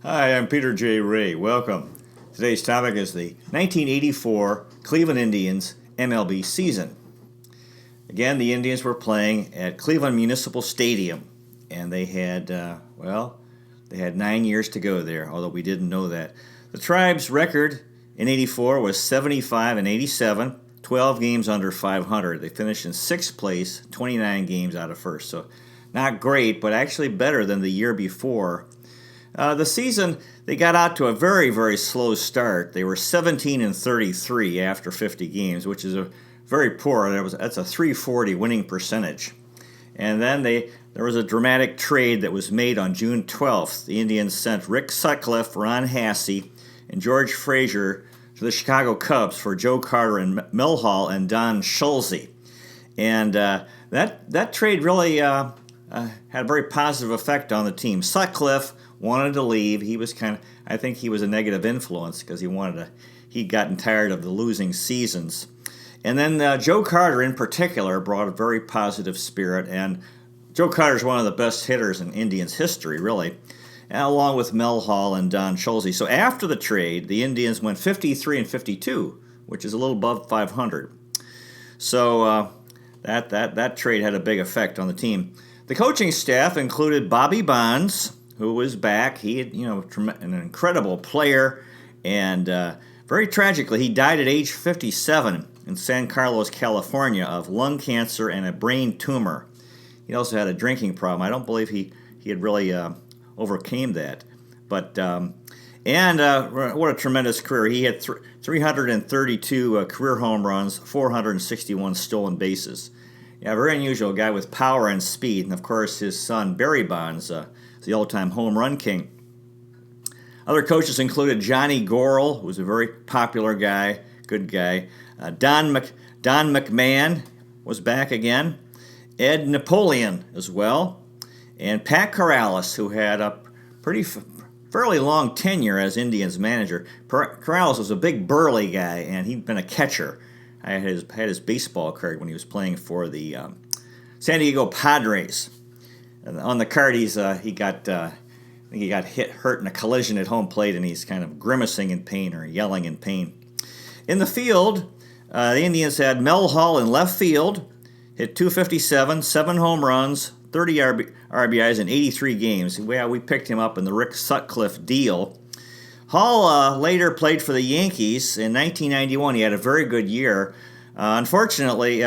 Hi, I'm Peter J. Ray. Welcome. Today's topic is the 1984 Cleveland Indians MLB season. Again, the Indians were playing at Cleveland Municipal Stadium, and they had 9 years to go there, although we didn't know that. The Tribe's record in 84 was 75 and 87, 12 games under 500. They finished in sixth place, 29 games out of first. So not great, but actually better than the year before. The season, they got out to a very, very slow start. They were 17 and 33 after 50 games, which is a very poor. That's a .340 winning percentage. And then there was a dramatic trade that was made on June 12th. The Indians sent Rick Sutcliffe, Ron Hasse, and George Frazier to the Chicago Cubs for Joe Carter and Mel Hall and Don Schulze. And that trade really had a very positive effect on the team. Sutcliffe wanted to leave. I think he was a negative influence because he'd gotten tired of the losing seasons. And then Joe Carter in particular brought a very positive spirit, and Joe Carter's one of the best hitters in Indians history, really, along with Mel Hall and Don Schulze. So after the trade, the Indians went 53 and 52, which is a little above 500. So that trade had a big effect on the team. The coaching staff included Bobby Bonds, who was back. He had, an incredible player, and very tragically, he died at age 57 in San Carlos, California, of lung cancer and a brain tumor. He also had a drinking problem. I don't believe he had really overcame that. But what a tremendous career. He had 332 career home runs, 461 stolen bases. Yeah, very unusual guy with power and speed. And, of course, his son, Barry Bonds, is the all-time home run king. Other coaches included Johnny Gorel, who was a very popular guy, good guy. Don McMahon was back again. Ed Napoleon as well. And Pat Corrales, who had a fairly long tenure as Indians manager. Corrales was a big burly guy, and he'd been a catcher. I had his baseball card when he was playing for the San Diego Padres. And on the card, he got hurt in a collision at home plate, and he's kind of grimacing in pain or yelling in pain. In the field, the Indians had Mel Hall in left field, hit .257, 7 home runs, 30 RBIs in 83 games. We picked him up in the Rick Sutcliffe deal. Hall later played for the Yankees in 1991. He had a very good year. Unfortunately,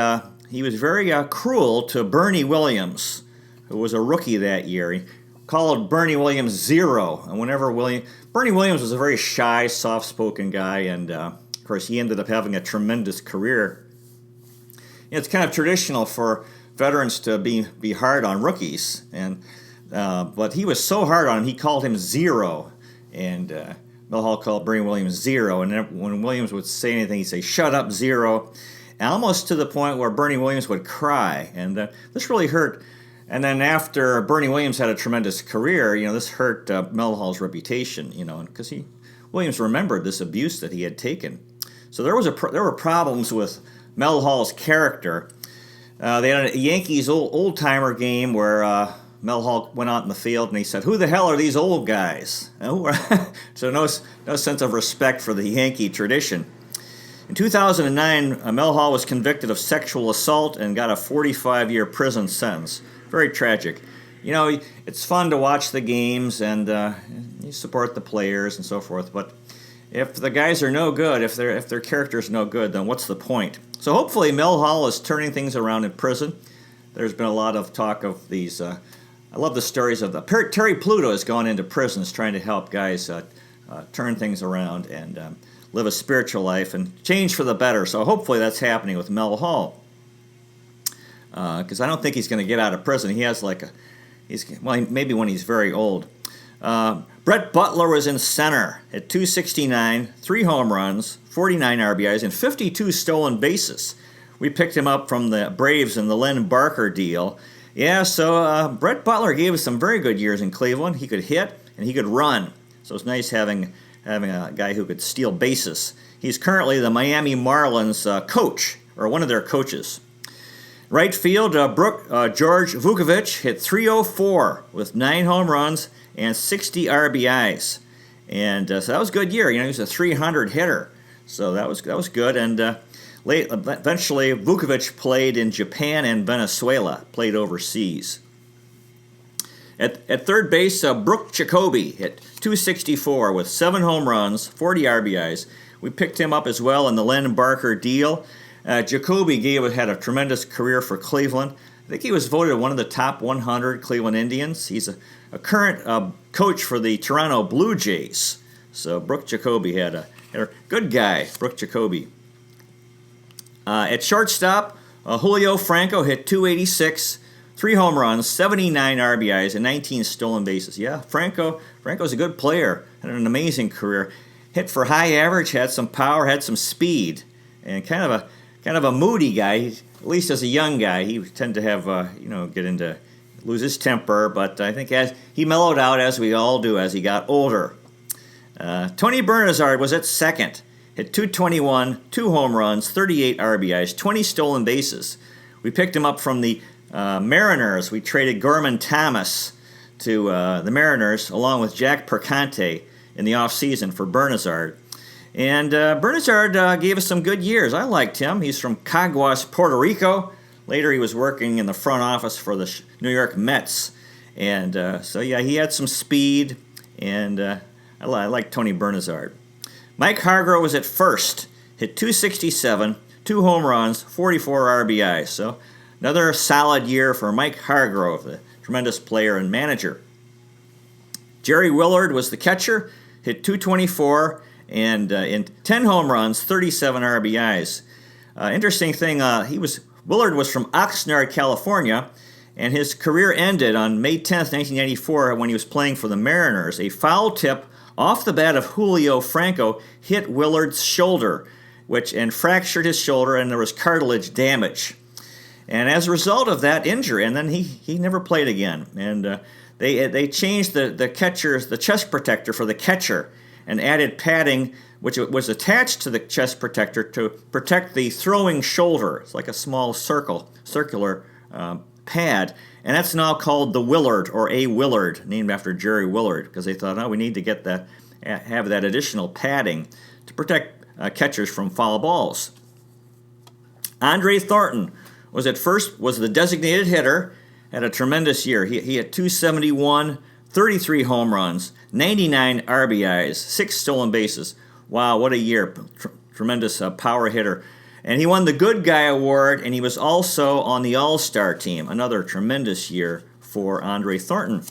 he was very cruel to Bernie Williams, who was a rookie that year. He called Bernie Williams Zero. And Bernie Williams was a very shy, soft-spoken guy, and of course he ended up having a tremendous career. It's kind of traditional for veterans to be hard on rookies, but he was so hard on him, he called him Zero. And Mel Hall called Bernie Williams Zero, and when Williams would say anything, he'd say, "Shut up, Zero," almost to the point where Bernie Williams would cry, and this really hurt. And then after Bernie Williams had a tremendous career, this hurt Mel Hall's reputation, because Williams remembered this abuse that he had taken. So there were problems with Mel Hall's character. They had a Yankees old-timer game where Mel Hall went out in the field and he said, "Who the hell are these old guys?" So no sense of respect for the Yankee tradition. In 2009, Mel Hall was convicted of sexual assault and got a 45-year prison sentence. Very tragic. It's fun to watch the games and you support the players and so forth, but if the guys are no good, if their character's no good, then what's the point? So hopefully Mel Hall is turning things around in prison. There's been a lot of talk of these. I love the stories of Terry Pluto has gone into prisons trying to help guys turn things around and live a spiritual life and change for the better. So hopefully that's happening with Mel Hall. Because I don't think he's going to get out of prison. He has maybe when he's very old. Brett Butler was in center at .269, 3 home runs, 49 RBIs, and 52 stolen bases. We picked him up from the Braves in the Lynn Barker deal. Yeah, so Brett Butler gave us some very good years in Cleveland. He could hit and he could run. So it's nice having a guy who could steal bases. He's currently the Miami Marlins coach, or one of their coaches. Right field, George Vukovic hit .304 with 9 home runs and 60 RBIs. And so that was a good year. He was a 300 hitter. So that was good. And eventually, Vukovic played in Japan and Venezuela, played overseas. At third base, Brooke Jacoby hit .264 with 7 home runs, 40 RBIs. We picked him up as well in the Len Barker deal. Jacoby had a tremendous career for Cleveland. I think he was voted one of the top 100 Cleveland Indians. He's a current coach for the Toronto Blue Jays. So Brooke Jacoby had a good guy, Brooke Jacoby. At shortstop, Julio Franco hit .286, 3 home runs, 79 RBIs, and 19 stolen bases. Yeah, Franco's a good player. Had an amazing career. Hit for high average, had some power, had some speed, and kind of a moody guy. At least as a young guy, he would tend to have lose his temper. But I think as he mellowed out, as we all do, as he got older. Tony Bernazard was at second. Hit .221, 2 home runs, 38 RBIs, 20 stolen bases. We picked him up from the Mariners. We traded Gorman Thomas to the Mariners along with Jack Perconte in the offseason for Bernazard. And Bernazard gave us some good years. I liked him. He's from Caguas, Puerto Rico. Later he was working in the front office for the New York Mets. And he had some speed, and I like Tony Bernazard. Mike Hargrove was at first, hit .267, 2 home runs, 44 RBIs. So another solid year for Mike Hargrove, the tremendous player and manager. Jerry Willard was the catcher, hit .224, and in 10 home runs, 37 RBIs. Interesting thing, Willard was from Oxnard, California, and his career ended on May 10th, 1994, when he was playing for the Mariners. A foul tip off the bat of Julio Franco hit Willard's shoulder, and fractured his shoulder, and there was cartilage damage. And as a result of that injury, and then he never played again. And they changed the chest protector for the catcher, and added padding, which was attached to the chest protector to protect the throwing shoulder. It's like a small circular pad, and that's now called the Willard, or A. Willard, named after Jerry Willard, because they thought, we need to have that additional padding to protect catchers from foul balls. Andre Thornton was the designated hitter, had a tremendous year. He had .271, 33 home runs, 99 RBIs, 6 stolen bases. Wow, what a year. Tremendous power hitter. And he won the Good Guy Award, and he was also on the All-Star team. Another tremendous year for Andre Thornton.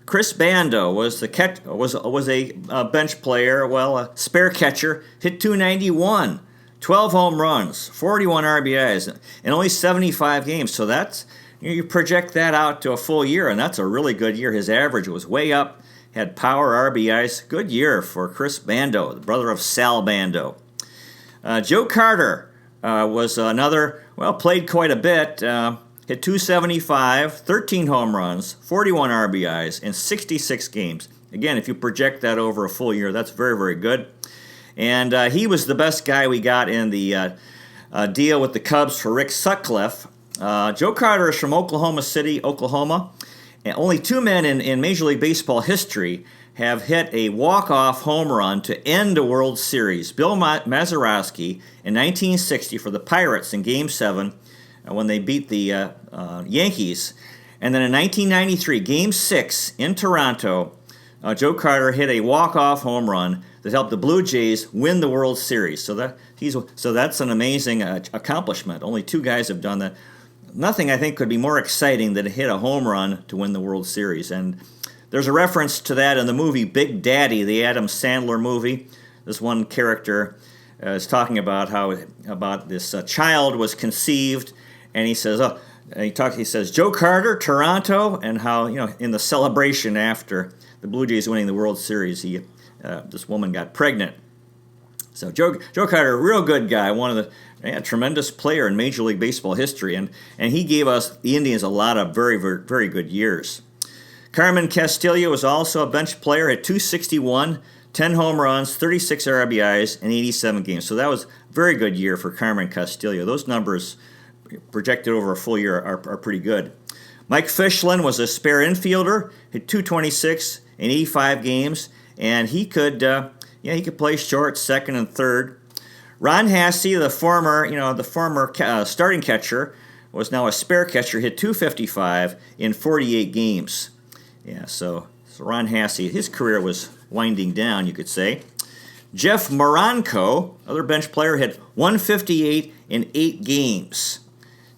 Chris Bando was a bench player, a spare catcher, hit .291, 12 home runs, 41 RBIs, and only 75 games. So that's, you project that out to a full year, and that's a really good year. His average was way up, had power, RBIs. Good year for Chris Bando, the brother of Sal Bando. Joe Carter was another, played quite a bit, hit .275, 13 home runs, 41 RBIs, in 66 games. Again, if you project that over a full year, that's very, very good. And he was the best guy we got in the deal with the Cubs for Rick Sutcliffe. Joe Carter is from Oklahoma City, Oklahoma. And only 2 men in Major League Baseball history have hit a walk-off home run to end a World Series. Bill Mazeroski in 1960 for the Pirates in Game 7 when they beat the Yankees. And then in 1993, Game 6 in Toronto, Joe Carter hit a walk-off home run that helped the Blue Jays win the World Series. So that's an amazing accomplishment. Only 2 guys have done that. Nothing, I think, could be more exciting than to hit a home run to win the World Series. And there's a reference to that in the movie Big Daddy, the Adam Sandler movie. This one character is talking about how this child was conceived, and he says, he says Joe Carter, Toronto, and how in the celebration after the Blue Jays winning the World Series, this woman got pregnant. So Joe Carter, a real good guy, one of the tremendous player in Major League Baseball history, and he gave us, the Indians, a lot of very, very, very good years. Carmen Castillo was also a bench player at .261, 10 home runs, 36 RBIs, and 87 games. So that was a very good year for Carmen Castillo. Those numbers projected over a full year are pretty good. Mike Fischlin was a spare infielder, hit .226 in 85 games, and he could play short, second, and third. Ron Hassey, the former starting catcher, was now a spare catcher, hit .255 in 48 games. Yeah, so Ron Hassey, his career was winding down, you could say. Jeff Moranko, other bench player, hit .158 in 8 games.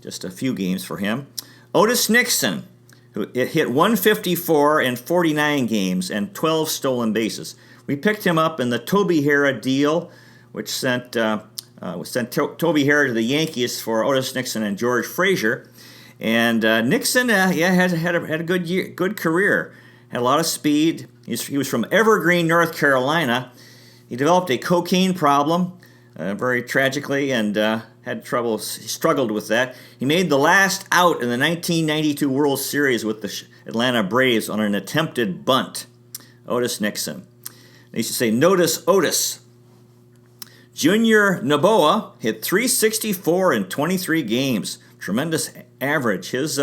Just a few games for him. Otis Nixon, who hit .154 in 49 games and 12 stolen bases. We picked him up in the Toby Harrah deal, which sent Toby Harrah to the Yankees for Otis Nixon and George Frazier. And Nixon, had a good career. Had a lot of speed. He was from Evergreen, North Carolina. He developed a cocaine problem, very tragically, and had trouble. He struggled with that. He made the last out in the 1992 World Series with the Atlanta Braves on an attempted bunt. Otis Nixon. They used to say, "Notice Otis." Junior Noboa hit .364 in 23 games. Tremendous average. His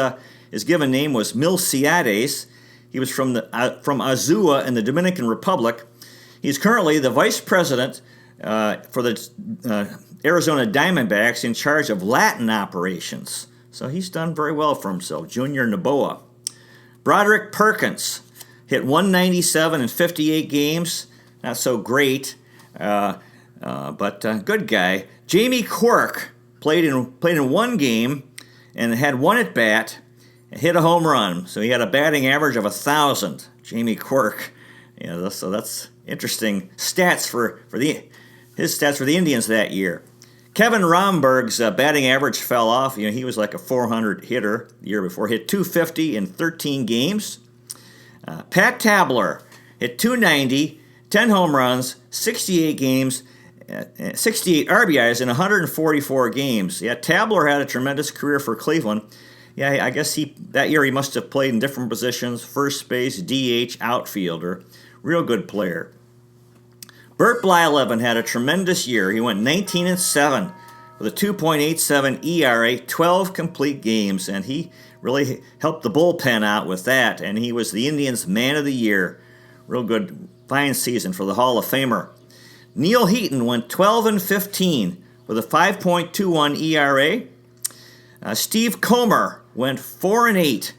given name was Milciades. He was from Azua in the Dominican Republic. He's currently the vice president for the Arizona Diamondbacks in charge of Latin operations. So he's done very well for himself, Junior Noboa. Broderick Perkins hit .197 in 58 games. Not so great, but good guy. Jamie Quirk played in one game and had one at bat and hit a home run. So he had a batting average of 1,000. Jamie Quirk. So that's interesting stats for the Indians that year. Kevin Romberg's batting average fell off. He was like a .400 hitter the year before. Hit .250 in 13 games. Pat Tabler hit .290, 10 home runs, 68 games, 68 RBIs in 144 games. Yeah, Tabler had a tremendous career for Cleveland. Yeah, I guess that year he must have played in different positions: first base, DH, outfielder. Real good player. Bert Blyleven had a tremendous year. He went 19-7 with a 2.87 ERA, 12 complete games, and he really helped the bullpen out with that, and he was the Indians' Man of the Year. Real good, fine season for the Hall of Famer. Neil Heaton went 12-15 with a 5.21 ERA. Steve Comer went 4-8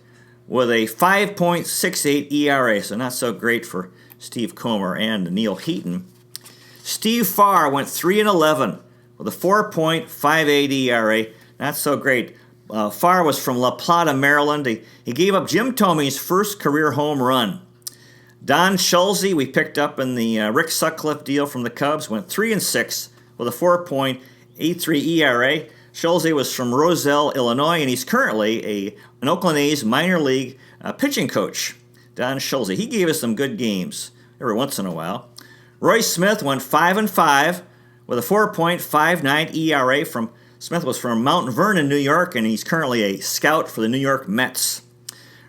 with a 5.68 ERA, so not so great for Steve Comer and Neil Heaton. Steve Farr went 3-11 with a 4.58 ERA, not so great. Farr was from La Plata, Maryland. He gave up Jim Thome's first career home run. Don Schulze, we picked up in the Rick Sutcliffe deal from the Cubs, went 3-6 with a 4.83 ERA. Schulze was from Roselle, Illinois, and he's currently an Oakland A's minor league pitching coach. Don Schulze. He gave us some good games every once in a while. Roy Smith went 5-5 with a 4.59 ERA. Smith was from Mount Vernon, New York, and he's currently a scout for the New York Mets.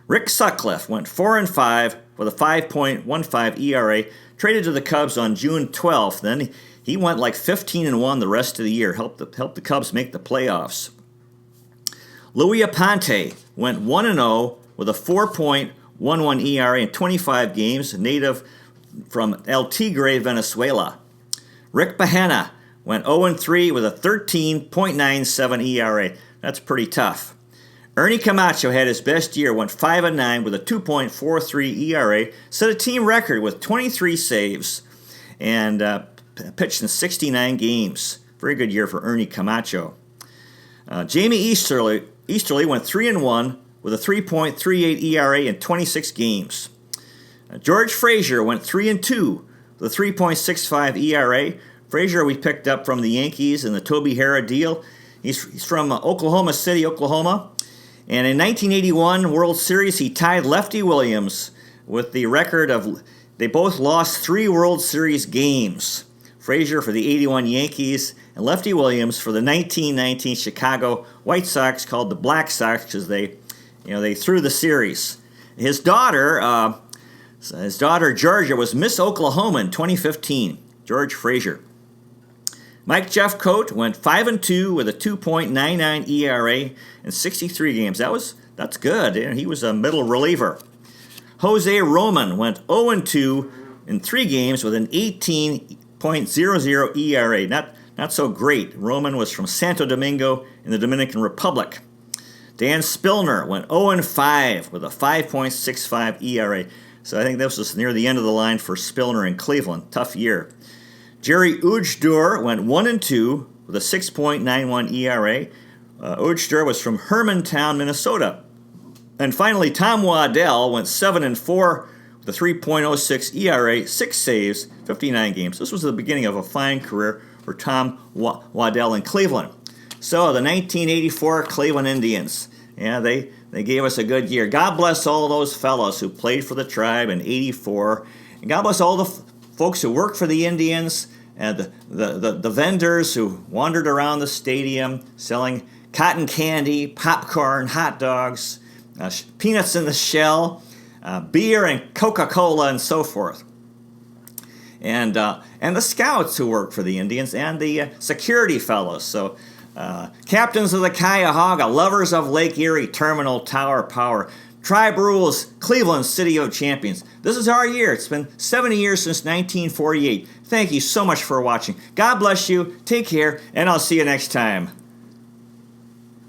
Rick Sutcliffe went 4-5 with a 5.15 ERA, traded to the Cubs on June 12th. Then he went like 15-1 the rest of the year, helped the Cubs make the playoffs. Louis Aponte went 1-0 with a 4.11 ERA in 25 games, native from El Tigre, Venezuela. Rick Bahena went 0-3 with a 13.97 ERA. That's pretty tough. Ernie Camacho had his best year, went 5-9 with a 2.43 ERA, set a team record with 23 saves, and pitched in 69 games. Very good year for Ernie Camacho. Jamie Easterly went 3-1 with a 3.38 ERA in 26 games. George Frazier went 3-2 with a 3.65 ERA. Frazier we picked up from the Yankees in the Toby Harrah deal. He's from Oklahoma City, Oklahoma. And in 1981 World Series, he tied Lefty Williams with the record of, they both lost 3 World Series games. Frazier for the 81 Yankees and Lefty Williams for the 1919 Chicago White Sox, called the Black Sox because they threw the series. His daughter Georgia was Miss Oklahoma in 2015. George Frazier. Mike Jeffcoat went 5-2 with a 2.99 ERA in 63 games. That's good. He was a middle reliever. Jose Roman went 0-2 in 3 games with an 18.00 ERA. Not so great. Roman was from Santo Domingo in the Dominican Republic. Dan Spillner went 0-5 with a 5.65 ERA. So I think this was near the end of the line for Spillner in Cleveland. Tough year. Jerry Ujdor went 1-2 with a 6.91 ERA. Ujdor was from Hermantown, Minnesota. And finally, Tom Waddell went 7-4 with a 3.06 ERA, 6 saves, 59 games. This was the beginning of a fine career for Tom Waddell in Cleveland. So the 1984 Cleveland Indians, yeah, they gave us a good year. God bless all those fellows who played for the Tribe in '84, and God bless all the folks who worked for the Indians and the vendors who wandered around the stadium selling cotton candy, popcorn, hot dogs, peanuts in the shell, beer and Coca-Cola, and so forth. And the scouts who worked for the Indians and the security fellows. So. Captains of the Cuyahoga, lovers of Lake Erie, Terminal Tower Power, Tribe Rules, Cleveland City of Champions. This is our year. It's been 70 years since 1948. Thank you so much for watching. God bless you, take care, and I'll see you next time.